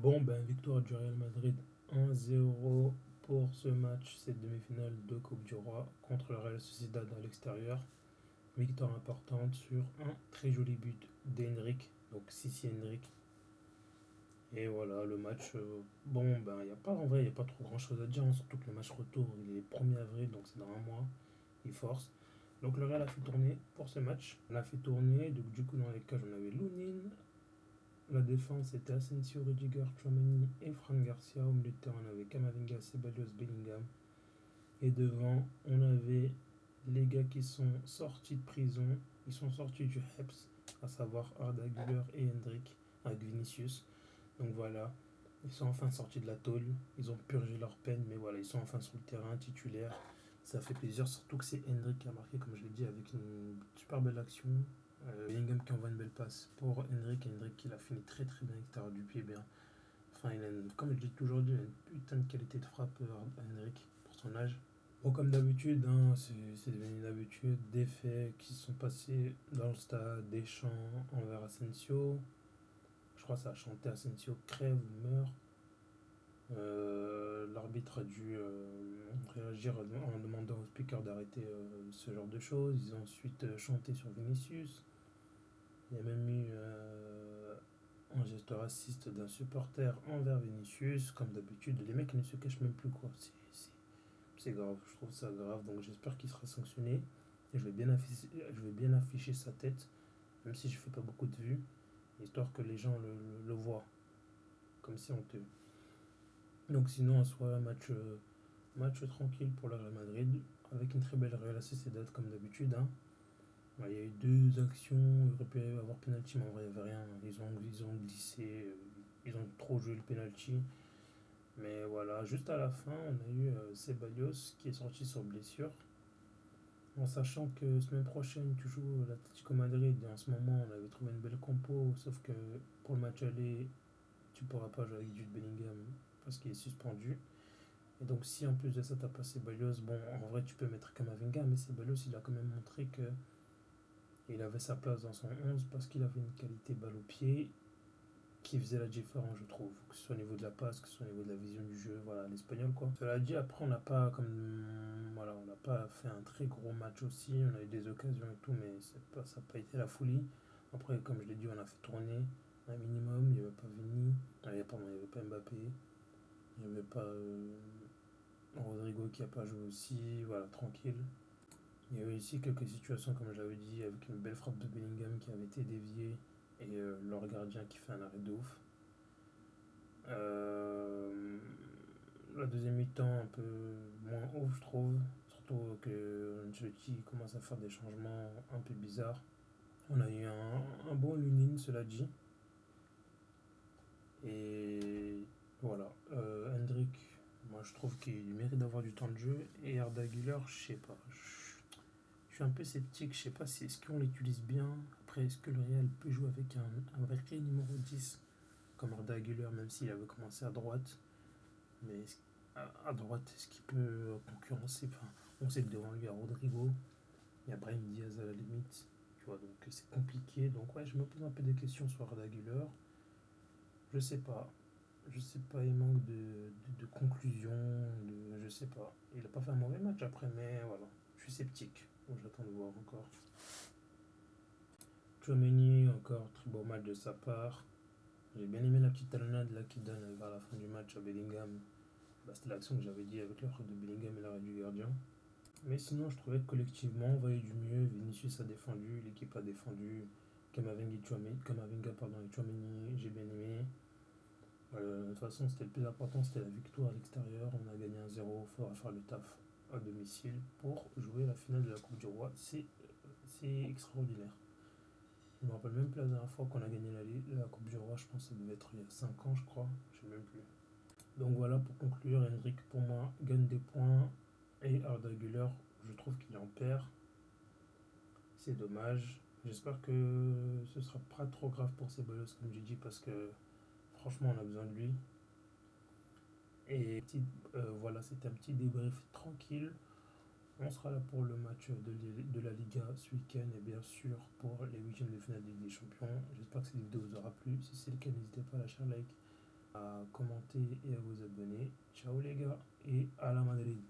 Bon, ben, victoire du Real Madrid 1-0 pour ce match, cette demi-finale de Coupe du Roi contre le Real Sociedad à l'extérieur. Victoire importante sur un très joli but d'Henrik, donc Sissi Henrik. Et voilà, le match, bon, ben, y a pas, en vrai, il n'y a pas trop grand-chose à dire, hein, surtout que le match retour, il est 1er avril, donc c'est dans un mois, il force. Donc le Real a fait tourner pour ce match. On a fait tourner, donc du coup dans les cages on avait Lounine. La défense était Asensio, Rudiger, Tchouaméni et Fran Garcia. Au milieu de terrain, on avait Camavinga, Ceballos, Bellingham. Et devant, on avait les gars qui sont sortis de prison. Ils sont sortis du HEPS, à savoir Arda Güler et Hendrik, avec Vinicius. Donc voilà, ils sont enfin sortis de la tôle. Ils ont purgé leur peine, mais voilà, ils sont enfin sur le terrain, titulaires. Ça fait plaisir, surtout que c'est Hendrik qui a marqué, comme je l'ai dit, avec une super belle action. Bellingham qui envoie une belle passe pour Hendrik. Hendrik qui l'a fini très très bien, extérieur du pied bien. Enfin, comme je l'ai toujours dit, il a une putain de qualité de frappe, Hendrik, pour son âge. Bon, comme d'habitude, hein, c'est devenu une habitude, des faits qui se sont passés dans le stade, des chants envers Asensio. Je crois que ça a chanté Asensio crève ou meurt. L'arbitre a dû réagir en demandant au speaker d'arrêter ce genre de choses. Ils ont ensuite chanté sur Vinicius. Il y a même eu un geste raciste d'un supporter envers Vinicius. Comme d'habitude, les mecs ne se cachent même plus, quoi. C'est grave, je trouve ça grave. Donc j'espère qu'il sera sanctionné. Et je vais bien afficher sa tête, même si je fais pas beaucoup de vues, histoire que les gens le voient, comme si on te. Donc sinon, en soi, match tranquille pour le Real Madrid, avec une très belle Real Sociedad comme d'habitude, hein. Ouais, il y a eu deux actions, il aurait pu y avoir penalty, mais en vrai, il n'y avait rien. Ils ont glissé, ils ont trop joué le penalty. Mais voilà, juste à la fin, on a eu Ceballos qui est sorti sur blessure. En sachant que semaine prochaine, tu joues l'Atlético Madrid, et en ce moment, on avait trouvé une belle compo, sauf que pour le match aller, tu pourras pas jouer avec Jude Bellingham parce qu'il est suspendu. Et donc, si en plus de ça, t'as pas Ceballos, bon, en vrai, tu peux mettre Kamavinga, mais Ceballos, il a quand même montré que il avait sa place dans son 11 parce qu'il avait une qualité balle au pied qui faisait la différence, je trouve. Que ce soit au niveau de la passe, que ce soit au niveau de la vision du jeu, voilà, l'espagnol, quoi. Cela dit, après, on n'a pas, voilà, on n'a pas fait un très gros match aussi. On a eu des occasions et tout, mais ça n'a pas été la folie. Après, comme je l'ai dit, on a fait tourner un minimum. Il n'y avait pas Vini, pardon, il n'y avait pas Mbappé, il n'y avait pas Rodrigo qui n'a pas joué aussi, voilà, tranquille. Il y avait aussi quelques situations, comme j'avais dit, avec une belle frappe de Bellingham qui avait été déviée et leur gardien qui fait un arrêt de ouf. Euh, la deuxième mi-temps, un peu moins ouf, je trouve. Surtout que Ancelotti commence à faire des changements un peu bizarres. On a eu un bon Lunin, cela dit. Et voilà. Hendrik, moi je trouve qu'il mérite d'avoir du temps de jeu. Et Arda Güler, je sais pas. Je suis un peu sceptique. Je sais pas si est-ce qu'on l'utilise bien. Après, est-ce que le Real peut jouer avec un vrai numéro 10 comme Arda Güler, même s'il avait commencé à droite. Mais à droite, est-ce qu'il peut concurrencer, enfin, on sait que devant lui, il y a Rodrigo, il y a Brahim Diaz à la limite. Tu vois, donc c'est compliqué. Donc ouais, je me pose un peu des questions sur Arda Güler. Je sais pas. Je sais pas, il manque de conclusion. Je sais pas. Il a pas fait un mauvais match après, mais voilà. Je suis sceptique. Donc j'attends de voir encore. Chouameni, encore très beau match de sa part. J'ai bien aimé la petite talonnade là qui donne vers la fin du match à Bellingham. Bah, c'était l'action que j'avais dit avec l'erreur de Bellingham et l'arrêt du gardien. Mais sinon, je trouvais que collectivement, on voyait du mieux. Vinicius a défendu, l'équipe a défendu. Kamavinga pardon, et Chouameni, j'ai bien aimé. De toute façon, c'était le plus important, c'était la victoire à l'extérieur. On a gagné 1-0, il faudra faire le taf à domicile pour jouer la finale de la Coupe du Roi. C'est extraordinaire. Je me rappelle même plus la dernière fois qu'on a gagné la Coupe du Roi, je pense que ça devait être il y a 5 ans, je crois. Je sais même plus. Donc voilà, pour conclure, Hendrik pour moi gagne des points et Arda Güler, je trouve qu'il en perd. C'est dommage. J'espère que ce sera pas trop grave pour Ceballos, comme j'ai dit, parce que franchement, on a besoin de lui. Et voilà, c'était un petit débrief tranquille. On sera là pour le match de la Liga ce week-end et bien sûr pour les week-ends de finale de Ligue des Champions. J'espère que cette vidéo vous aura plu. Si c'est le cas, n'hésitez pas à lâcher un like à commenter et à vous abonner. Ciao les gars et à la Madrid.